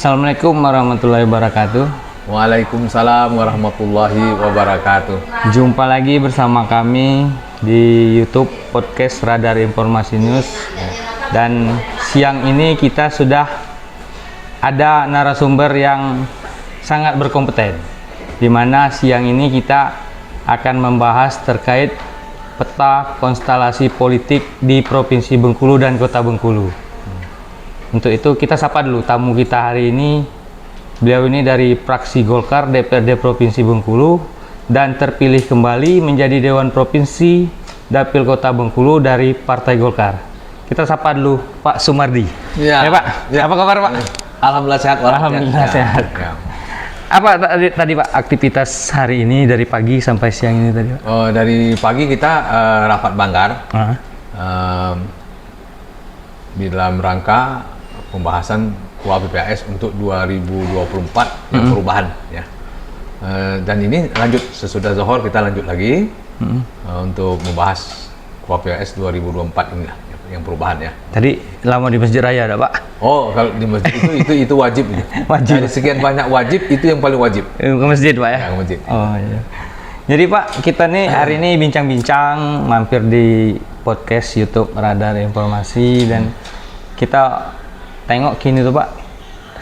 Assalamualaikum warahmatullahi wabarakatuh. Waalaikumsalam warahmatullahi wabarakatuh. Jumpa lagi bersama kami di YouTube Podcast Radar Informasi News. Dan siang ini kita sudah ada narasumber yang sangat berkompeten, di mana siang ini kita akan membahas terkait peta konstelasi politik di Provinsi Bengkulu dan Kota Bengkulu. Untuk itu kita sapa dulu tamu kita hari ini. Beliau ini dari fraksi Golkar DPRD Provinsi Bengkulu dan terpilih kembali menjadi Dewan Provinsi Dapil Kota Bengkulu dari Partai Golkar. Kita sapa dulu Pak Sumardi. Ya, Pak. Ya. Apa kabar Pak? Alhamdulillah sehat. Alhamdulillah sehat. Ya. Apa tadi Pak aktivitas hari ini dari pagi sampai siang ini tadi Pak? Dari pagi kita rapat banggar di dalam rangka pembahasan KUA PPAS untuk 2024 yang perubahan ya. Dan ini lanjut sesudah Zohor kita lanjut lagi untuk membahas KUA PPAS 2024 ini lah yang perubahan ya. Tadi lama di Masjid Raya ada Pak? Oh, kalau di masjid itu wajib itu. Wajib. Dari sekian banyak wajib itu yang paling wajib. Ke masjid Pak ya? Ya, ke masjid. Oh iya. Jadi Pak, kita nih hari ini bincang-bincang mampir di podcast YouTube Radar Informasi dan kita tengok kini tuh Pak,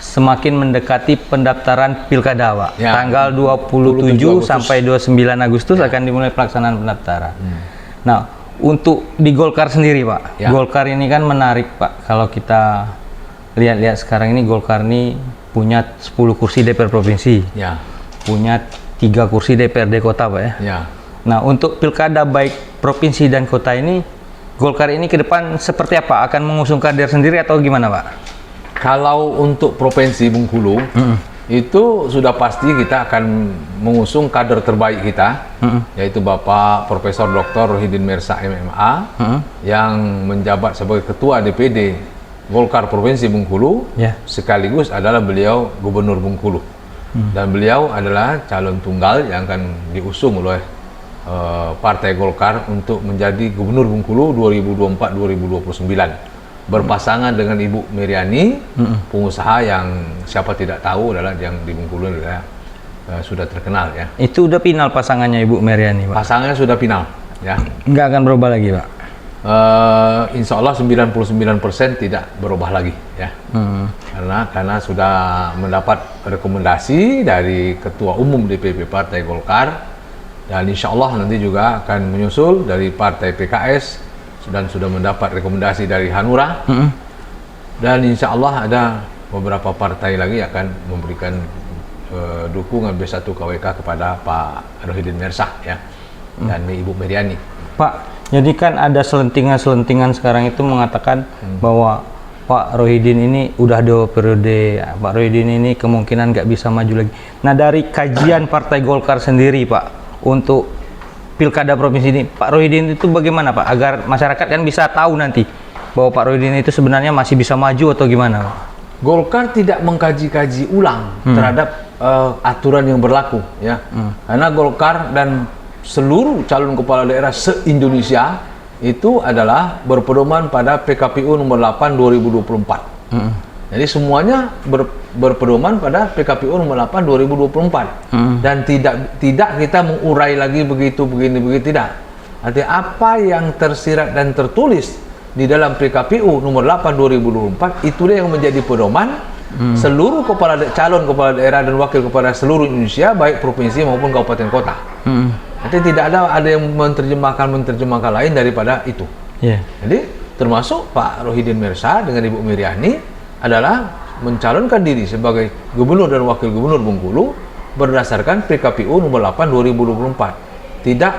semakin mendekati pendaftaran Pilkada Pak. Ya. Tanggal 27 sampai 29 Agustus akan dimulai pelaksanaan pendaftaran. Nah, untuk di Golkar sendiri Pak, Golkar ini kan menarik Pak. Kalau kita lihat-lihat sekarang ini Golkar ini punya 10 kursi DPR Provinsi. Ya. Punya 3 kursi DPRD Kota Pak ya. Ya. Nah, untuk Pilkada baik Provinsi dan Kota ini, Golkar ini ke depan seperti apa? Akan mengusung kader sendiri atau gimana Pak? Kalau untuk Provinsi Bengkulu, itu sudah pasti kita akan mengusung kader terbaik kita, yaitu Bapak Profesor Dr. Rohidin Mersa MMA, yang menjabat sebagai Ketua DPD Golkar Provinsi Bengkulu, sekaligus adalah beliau Gubernur Bengkulu. Dan beliau adalah calon tunggal yang akan diusung oleh Partai Golkar untuk menjadi Gubernur Bengkulu 2024-2029. Berpasangan dengan Ibu Meriani, pengusaha yang siapa tidak tahu adalah yang di Bengkulu adalah sudah terkenal ya. Itu udah final pasangannya Ibu Meriani Pak? Pasangannya sudah final ya. Nggak akan berubah lagi Pak? Insya Allah 99% tidak berubah lagi ya. Karena sudah mendapat rekomendasi dari Ketua Umum DPP Partai Golkar, dan insya Allah nanti juga akan menyusul dari Partai PKS dan sudah mendapat rekomendasi dari Hanura, dan insya Allah ada beberapa partai lagi akan memberikan dukungan B1 KWK kepada Pak Rohidin Mersa ya, dan Ibu Meriani. Pak, jadi kan ada selentingan-selentingan sekarang itu mengatakan bahwa Pak Rohidin ini udah 2 periode, Pak Rohidin ini kemungkinan nggak bisa maju lagi. Nah, dari kajian Partai Golkar sendiri Pak, untuk Pilkada Provinsi ini, Pak Rohidin itu bagaimana Pak? Agar masyarakat kan bisa tahu nanti bahwa Pak Rohidin itu sebenarnya masih bisa maju atau gimana Pak? Golkar tidak mengkaji-kaji ulang terhadap aturan yang berlaku ya. Karena Golkar dan seluruh calon kepala daerah se-Indonesia itu adalah berpedoman pada PKPU nomor 8 2024. Jadi semuanya berpedoman pada PKPU nomor 8 2024. Dan tidak kita mengurai lagi begitu tidak. Artinya apa yang tersirat dan tertulis di dalam PKPU nomor 8 2024 itulah yang menjadi pedoman seluruh calon kepala daerah dan wakil kepala seluruh Indonesia, baik provinsi maupun kabupaten kota. Artinya tidak ada yang menerjemahkan lain daripada itu. Jadi termasuk Pak Rohidin Mersa dengan Ibu Meriani adalah mencalonkan diri sebagai Gubernur dan Wakil Gubernur Bengkulu berdasarkan PKPU nomor 8 2024. Tidak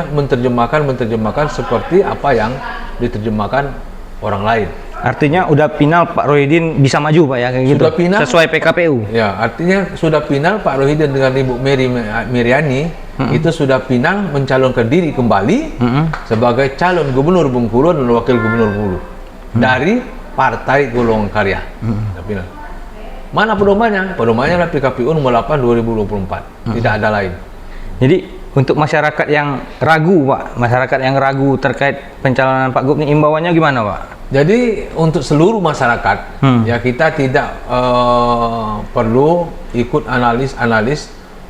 menerjemahkan seperti apa yang diterjemahkan orang lain. Artinya udah final Pak Rohidin bisa maju Pak ya, kayak gitu. Sudah final, sesuai PKPU. Ya, artinya sudah final Pak Rohidin dengan Ibu Meriani itu sudah final mencalonkan diri kembali sebagai calon Gubernur Bengkulu dan Wakil Gubernur Bengkulu dari Partai Golongan Karya. Mana pedomannya? Pedomannya adalah PKPU nomor 8 2024. Tidak ada lain. Jadi Untuk masyarakat yang ragu, Pak, masyarakat yang ragu terkait pencalonan Pak Gub ini, imbauannya gimana, Pak? Jadi untuk seluruh masyarakat, ya kita tidak perlu ikut analis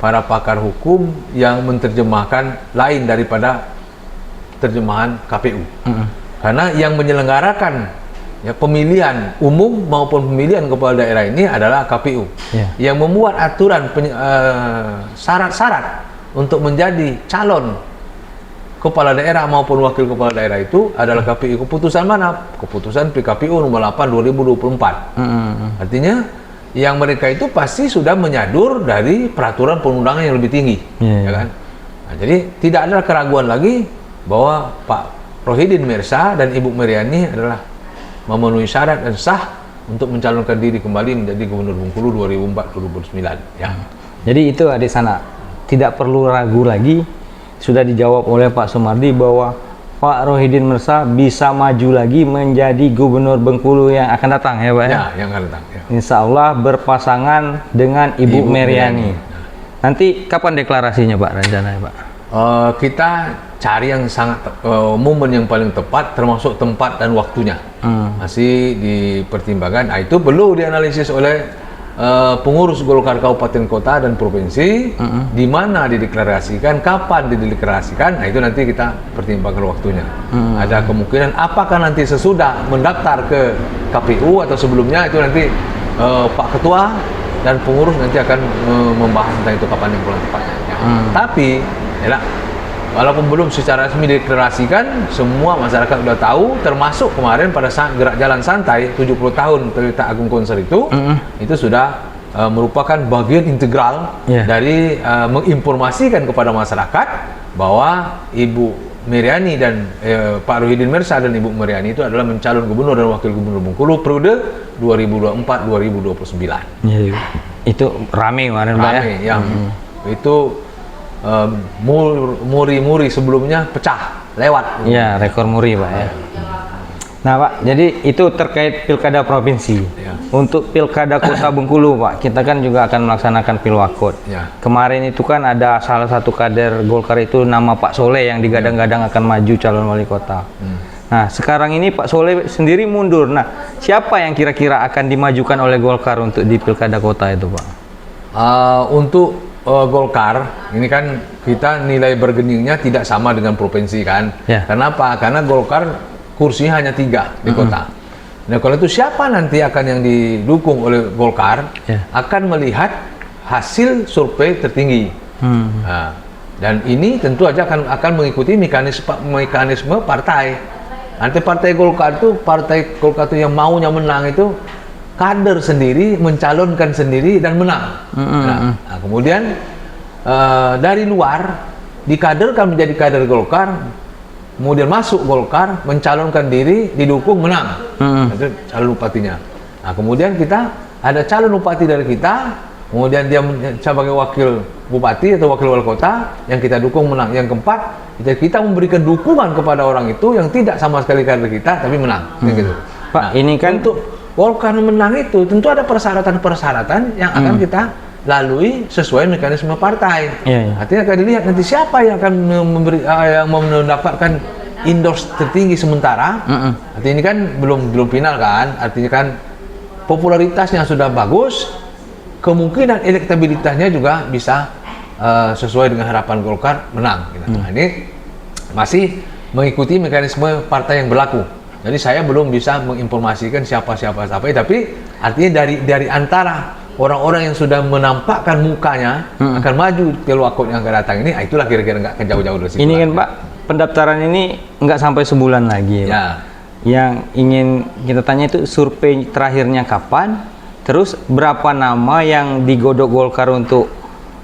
para pakar hukum yang menerjemahkan lain daripada terjemahan KPU. Karena yang menyelenggarakan ya, pemilihan umum maupun pemilihan kepala daerah ini adalah KPU. Yang membuat aturan syarat-syarat untuk menjadi calon kepala daerah maupun wakil kepala daerah itu adalah KPU. Keputusan mana? Keputusan PKPU nomor 8 2024. Artinya yang mereka itu pasti sudah menyadur dari peraturan perundangan yang lebih tinggi, ya kan? Nah, jadi tidak ada keraguan lagi bahwa Pak Rohidin Mirsa dan Ibu Meriani adalah memenuhi syarat dan sah untuk mencalonkan diri kembali menjadi Gubernur Bengkulu 2004-2009. Ya. Jadi itu di sana tidak perlu ragu lagi, sudah dijawab oleh Pak Sumardi bahwa Pak Rohidin Mirsa bisa maju lagi menjadi Gubernur Bengkulu yang akan datang, ya Pak? Ya, yang akan datang. Ya. Insya Allah berpasangan dengan Ibu Meriani. Nanti kapan deklarasinya, Pak, rencananya, Pak? Kita cari yang sangat momen yang paling tepat, termasuk tempat dan waktunya. Masih dipertimbangkan. Nah, itu perlu dianalisis oleh pengurus Golkar Kabupaten Kota dan Provinsi, di mana dideklarasikan, kapan dideklarasikan. Nah, itu nanti kita pertimbangkan waktunya. Ada kemungkinan apakah nanti sesudah mendaftar ke KPU atau sebelumnya, itu nanti Pak Ketua dan pengurus nanti akan membahas tentang itu kapan yang paling tepatnya. Ya. Tapi ya, walaupun belum secara resmi dideklarasikan, semua masyarakat sudah tahu, termasuk kemarin pada saat gerak jalan santai 70 tahun Pelita Agung Konser itu sudah merupakan bagian integral dari menginformasikan kepada masyarakat bahwa Ibu Meriani dan Pak Rohidin Mirsa dan Ibu Meriani itu adalah mencalon gubernur dan wakil gubernur Bengkulu periode 2024-2029. Ya, itu rame kemarin, Pak, ya? Yang itu muri sebelumnya pecah lewat. Ya, rekor muri, Pak, ya. Nah, Pak, jadi itu terkait pilkada provinsi. Untuk pilkada Kota Bengkulu, Pak, kita kan juga akan melaksanakan pilwakot. Kemarin itu kan ada salah satu kader Golkar itu nama Pak Soleh yang digadang-gadang akan maju calon wali kota. Nah, sekarang ini Pak Soleh sendiri mundur. Nah, siapa yang kira-kira akan dimajukan oleh Golkar untuk di pilkada kota itu, Pak? Untuk Golkar, ini kan kita nilai bergeningnya tidak sama dengan provinsi kan. Kenapa? Karena Golkar kursinya hanya 3 di kota. Nah, kalau itu siapa nanti akan yang didukung oleh Golkar akan melihat hasil survei tertinggi. Nah, dan ini tentu aja akan mengikuti mekanisme partai. Nanti partai Golkar itu yang maunya menang itu kader sendiri mencalonkan sendiri dan menang. Nah, kemudian dari luar dikaderkan menjadi kader Golkar, kemudian masuk Golkar, mencalonkan diri, didukung, menang. Itu calon bupatinya. Nah, kemudian kita ada calon bupati dari kita, kemudian dia sebagai wakil bupati atau wakil wali kota yang kita dukung, menang. Yang keempat, kita memberikan dukungan kepada orang itu yang tidak sama sekali kader kita tapi menang. Gitu. Pak, ini kan untuk Golkar menang itu tentu ada persyaratan-persyaratan yang akan kita lalui sesuai mekanisme partai. Artinya akan dilihat nanti siapa yang akan yang mendapatkan endorse tertinggi sementara. Artinya ini kan belum final kan. Artinya kan popularitasnya sudah bagus, kemungkinan elektabilitasnya juga bisa sesuai dengan harapan Golkar menang. Nah, ini masih mengikuti mekanisme partai yang berlaku. Jadi saya belum bisa menginformasikan siapa, tapi artinya dari antara orang-orang yang sudah menampakkan mukanya akan maju pilwakot yang akan datang ini, itulah kira-kira nggak akan jauh-jauh dari situ. Ini kan Pak, pendaftaran ini nggak sampai sebulan lagi, Pak. Yang ingin kita tanya itu survei terakhirnya kapan, terus berapa nama yang digodok Golkar untuk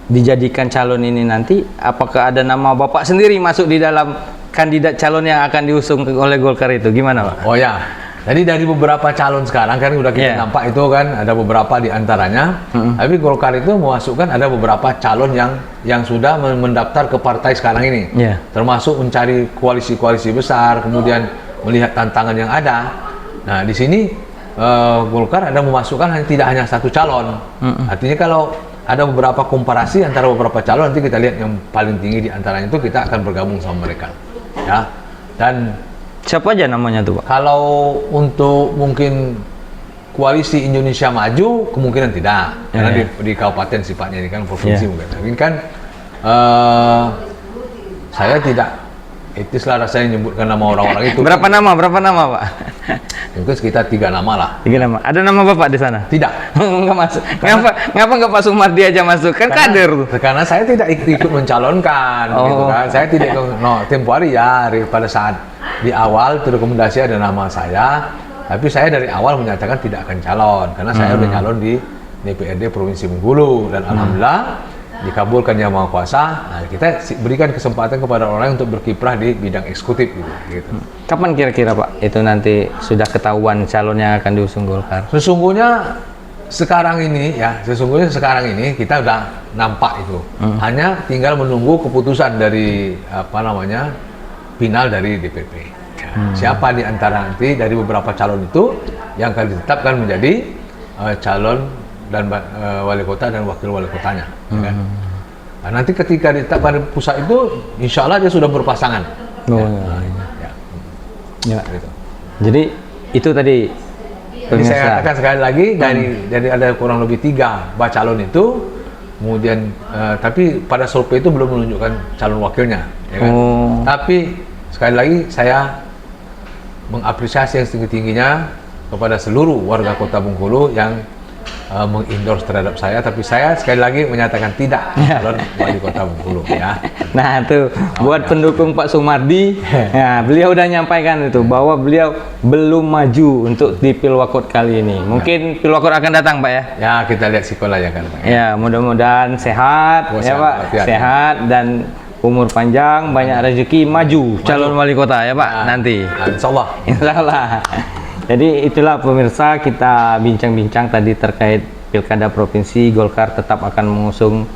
dijadikan calon ini nanti, apakah ada nama Bapak sendiri masuk di dalam kandidat calon yang akan diusung oleh Golkar itu, gimana Pak? Oh ya, jadi dari beberapa calon sekarang kan udah kita nampak itu kan ada beberapa di antaranya, tapi Golkar itu memasukkan ada beberapa calon yang sudah mendaftar ke partai sekarang ini, termasuk mencari koalisi-koalisi besar, kemudian melihat tantangan yang ada. Nah, di sini Golkar ada memasukkan tidak hanya satu calon, artinya kalau ada beberapa komparasi antara beberapa calon, nanti kita lihat yang paling tinggi di antaranya itu kita akan bergabung sama mereka. Ya. Dan Siapa aja namanya tuh Pak? kalau untuk mungkin koalisi Indonesia Maju kemungkinan tidak, karena di kabupaten sifatnya ini kan provinsi mungkin. Tapi kan saya tidak etis lah rasanya menyebutkan nama orang-orang itu. Berapa nama Pak? Mungkin sekitar 3 nama lah. 3 nama. Ada nama Bapak di sana? Tidak. Nggak masuk. Ngapa nggak Pak Sumardi aja masuk? Kan kader tuh. Karena saya tidak ikut mencalonkan, gitu kan. Saya tidak tempo hari ya, pada saat di awal rekomendasi ada nama saya, tapi saya dari awal menyatakan tidak akan calon, karena saya udah calon di DPRD Provinsi Bengkulu, dan alhamdulillah dikabulkan Yang Maha Kuasa. Nah, kita berikan kesempatan kepada orang untuk berkiprah di bidang eksekutif gitu. Kapan kira-kira Pak itu nanti sudah ketahuan calon yang akan diusung Golkar? Sesungguhnya sekarang ini kita udah nampak itu. Hanya tinggal menunggu keputusan dari final dari DPP. Ya. Siapa di antara nanti dari beberapa calon itu yang akan ditetapkan menjadi calon dan wali kota dan wakil wali kotanya. Kan? Nah, nanti ketika ditetapkan di pusat itu, insya Allah dia sudah berpasangan. Gitu. Jadi itu tadi. Jadi saya katakan sekali lagi, dari ada kurang lebih 3 calon itu, kemudian tapi pada survei itu belum menunjukkan calon wakilnya. Ya kan? Tapi sekali lagi saya mengapresiasi yang setinggi-tingginya kepada seluruh warga Kota Bengkulu yang mengendorse terhadap saya, tapi saya sekali lagi menyatakan tidak calon wali kota Bengkulu ya. Nah itu buat pendukung Pak Sumardi, ya, beliau udah nyampaikan itu bahwa beliau belum maju untuk di Pilwakot kali ini. Mungkin Pilwakot akan datang Pak ya. Ya kita lihat sikolah ya kan Pak. Ya mudah-mudahan sehat ya Pak, sehat dan umur panjang, banyak rezeki, maju calon wali kota ya Pak nanti. Insya Allah. Insya Allah. Jadi itulah pemirsa, kita bincang-bincang tadi terkait Pilkada Provinsi. Golkar tetap akan mengusung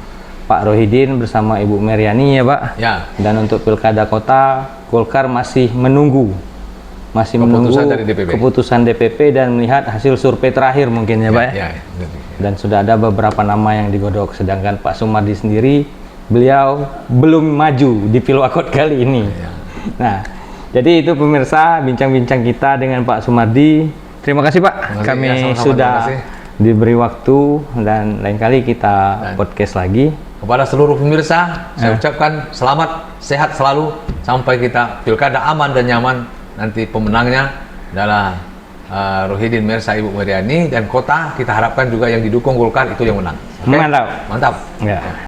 Pak Rohidin bersama Ibu Meriani ya Pak. Ya. Dan untuk Pilkada Kota, Golkar masih menunggu keputusan DPP dan melihat hasil survei terakhir mungkin ya Pak ya. Dan sudah ada beberapa nama yang digodok, sedangkan Pak Sumardi sendiri beliau belum maju di Pilwakot kali ini. Nah, jadi itu pemirsa bincang-bincang kita dengan Pak Sumardi. Terima kasih Pak, kami sudah diberi waktu, dan lain kali kita podcast lagi. Kepada seluruh pemirsa, saya ucapkan selamat, sehat selalu, sampai kita Pilkada aman dan nyaman. Nanti pemenangnya adalah Rohidin Mersa Ibu Meriani, dan kota kita harapkan juga yang didukung Golkar itu yang menang. Mantap. Mantap. Ya.